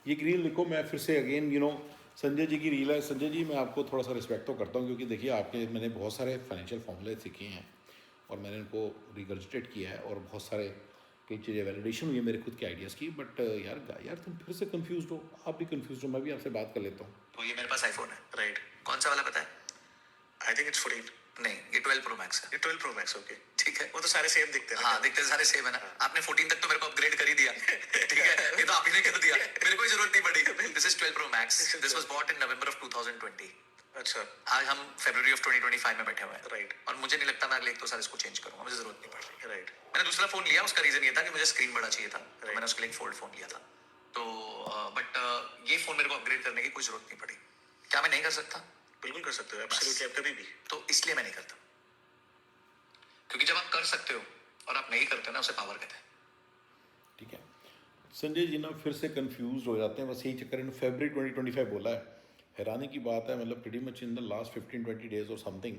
ये एक रील देखो, मैं फिर से अगेन संजय जी की रील है। संजय जी, मैं आपको थोड़ा सा रिस्पेक्ट तो करता हूँ, क्योंकि देखिए आपके मैंने बहुत सारे फाइनेंशियल फॉर्मूले सीखे हैं और मैंने इनको रिगर्जिटेट किया है और बहुत सारे कई चीज़ें वैलिडेशन हुई है मेरे खुद के आइडियाज़ की। बट यार तुम फिर से कंफ्यूज हो, आप भी कंफ्यूज हो, मैं भी आपसे बात कर लेता हूँ। तो ये मेरे पास आईफोन है, राइट? कौन सा वाला पता है? I think it's 14। नहीं, ये 12 प्रो मैक्स है। ये 12 प्रो मैक्स, ओके, ठीक है। वो तो सारे सेम दिखते हैं। हाँ, दिखते सारे सेम है ना। आपने 14 तक तो मेरे को अपग्रेड कर ही दिया। ठीक है, ये तो आप ही ने कर दिया, मेरे को ही जरूरत नहीं पड़ी। This is 12 Pro Max. This was bought in November of 2020। अच्छा, आज हम फरवरी ऑफ 2025 में बैठे हुए हैं, राइट? और मुझे नहीं लगता मैं अगले 1-2 साल इसको चेंज करूंगा, मुझे जरूरत नहीं पड़ रही, राइट? मैंने दूसरा फोन लिया, उसका रीजन ये था कि मुझे स्क्रीन बड़ा चाहिए था, तो मैंने उसके लिए एक फोल्ड फोन लिया था। तो बट ये फोन मेरे को अपग्रेड करने की कोई जरूरत नहीं पड़ी। क्या मैं नहीं कर सकता? बिल्कुल कर सकते हो, एब्सोल्युटली, आप कभी भी। तो इसलिए मैं नहीं करता, क्योंकि जब आप कर सकते हो और आप नहीं करते ना, उसे पावर कहते हैं। ठीक है, संजय जी ना फिर से कंफ्यूज हो जाते हैं, बस यही चक्कर। इन फरवरी 2025 बोला है, हैरानी की बात है, मतलब pretty much in the last 15-20 days और समथिंग।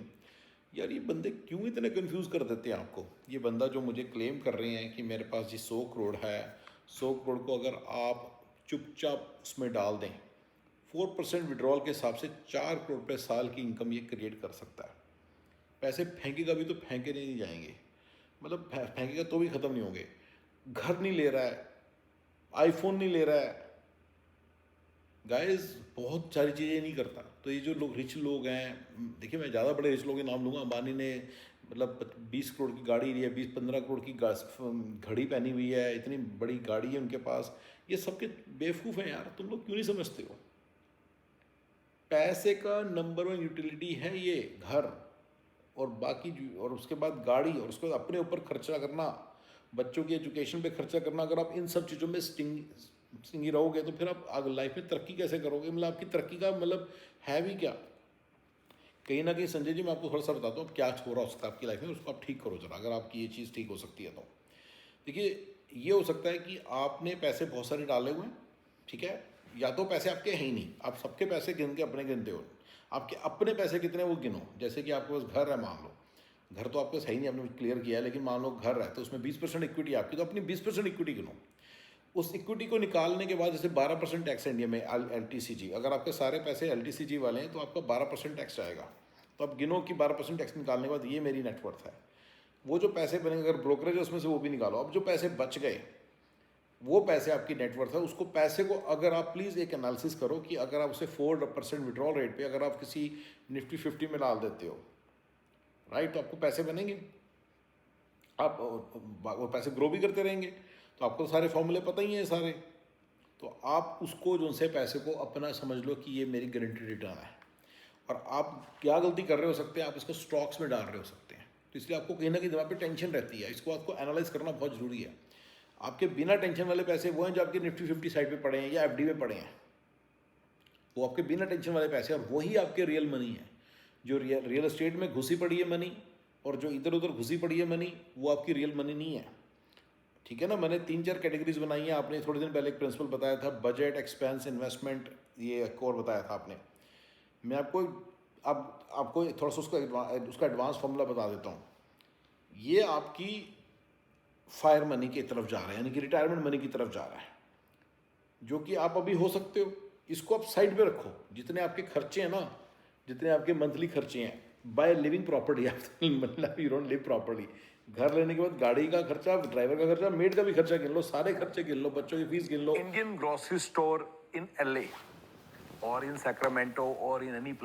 यार ये बंदे क्यों इतने कंफ्यूज कर देते हैं आपको? ये बंदा जो मुझे क्लेम कर रहे हैं कि मेरे पास जी 100 करोड़ है, 100 करोड़ को अगर आप चुपचाप उसमें डाल दें, 4% विड्रॉल के हिसाब से 4 करोड़ रुपये साल की इनकम ये क्रिएट कर सकता है। पैसे फेंकेगा भी तो फेंके नहीं जाएंगे, मतलब फेंकेगा तो भी ख़त्म नहीं होंगे। घर नहीं ले रहा है, आईफोन नहीं ले रहा है, गाइस बहुत सारी चीज़ें नहीं करता। तो ये जो लोग रिच लोग हैं, देखिए मैं ज़्यादा बड़े रिच लोगों के नाम लूँगा, अंबानी ने मतलब 20 करोड़ की गाड़ी ली है, 20-15 करोड़ की घड़ी पहनी हुई है, इतनी बड़ी गाड़ी है उनके पास। ये सबके बेवकूफ़ हैं यार, तुम लोग क्यों नहीं समझते हो? पैसे का नंबर 1 यूटिलिटी है ये घर, और बाकी और उसके बाद गाड़ी, और उसके बाद अपने ऊपर खर्चा करना, बच्चों की एजुकेशन पे खर्चा करना। अगर आप इन सब चीज़ों में स्टिंगी रहोगे तो फिर आप आगे लाइफ में तरक्की कैसे करोगे? मतलब आपकी तरक्की का मतलब है भी क्या? कहीं ना कहीं संजय जी, मैं आपको थोड़ा सा बताता हूँ क्या हो रहा हो सकता है आपकी लाइफ में, उसको आप ठीक करो जरा, अगर आपकी ये चीज़ ठीक हो सकती है तो। देखिए, ये हो सकता है कि आपने पैसे बहुत सारे डाले हुए हैं, ठीक है, या तो पैसे आपके हैं ही नहीं, आप सबके पैसे गिन के अपने गिनते हो। आपके अपने पैसे कितने वो गिनो। जैसे कि आपके पास घर है, मान लो, घर तो आपके पास है ही नहीं, आपने क्लियर किया है, लेकिन मान लो घर है तो उसमें 20% इक्विटी आपकी, तो अपनी 20% इक्विटी गिनो। उस इक्विटी को निकालने के बाद जैसे 12% टैक्स इंडिया में LTCG, अगर आपके सारे पैसे LTCG वाले हैं तो आपका 12% टैक्स आएगा। तो आप गिनो कि 12% टैक्स निकालने के बाद ये मेरी नेटवर्थ है। वो जो पैसे बनेंगे, अगर ब्रोकरेज है उसमें से वो भी निकालो। अब जो पैसे बच गए वो पैसे आपकी नेटवर्थ है। उसको पैसे को अगर आप प्लीज़ एक एनालिसिस करो कि अगर आप उसे 4% विड्रॉल रेट पे अगर आप किसी निफ्टी 50 में डाल देते हो, राइट, तो आपको पैसे बनेंगे, आप वो पैसे ग्रो भी करते रहेंगे। तो आपको तो सारे फॉर्मूले पता ही हैं सारे। तो आप उसको जो से पैसे को अपना समझ लो कि ये मेरी गारंटी रिटर्न है। और आप क्या गलती कर रहे हो सकते हैं, आप इसको स्टॉक्स में डाल रहे हो सकते हैं। तो इसलिए आपको कहीं ना कहीं दिमाग पे टेंशन रहती है, इसको आपको एनालाइज करना बहुत ज़रूरी है। आपके बिना टेंशन वाले पैसे वो हैं जो आपके निफ्टी 50 साइड पे पड़े हैं या FD में पड़े हैं, वो आपके बिना टेंशन वाले पैसे, और वही आपके रियल मनी है। जो रियल एस्टेट में घुसी पड़ी है मनी और जो इधर उधर घुसी पड़ी है मनी, वो आपकी रियल मनी नहीं है, ठीक है ना। मैंने 3-4 कैटेगरीज बनाई हैं, आपने थोड़े दिन पहले एक प्रिंसिपल बताया था, बजट, एक्सपेंस, इन्वेस्टमेंट, ये एक और बताया था आपने। मैं आपको अब आपको थोड़ा सा उसका एडवांस फॉर्मूला बता देता हूँ। ये आपकी फायर मनी की तरफ जा रहा है, यानी कि रिटायरमेंट मनी की तरफ जा रहा है, जो कि आप अभी हो सकते हो। इसको आप साइड पे रखो, जितने आपके खर्चे हैं ना, जितने आपके मंथली खर्चे हैं, बाय लिविंग प्रॉपर्टी, मतलब यू डोंट लिव प्रॉपर्टी। घर लेने के बाद गाड़ी का खर्चा, ड्राइवर का खर्चा, मेड का भी खर्चा गिन लो, सारे खर्चे गिन लो, बच्चों की फीस गिन लो। Indian grocery store in LA or in Sacramento or in any place.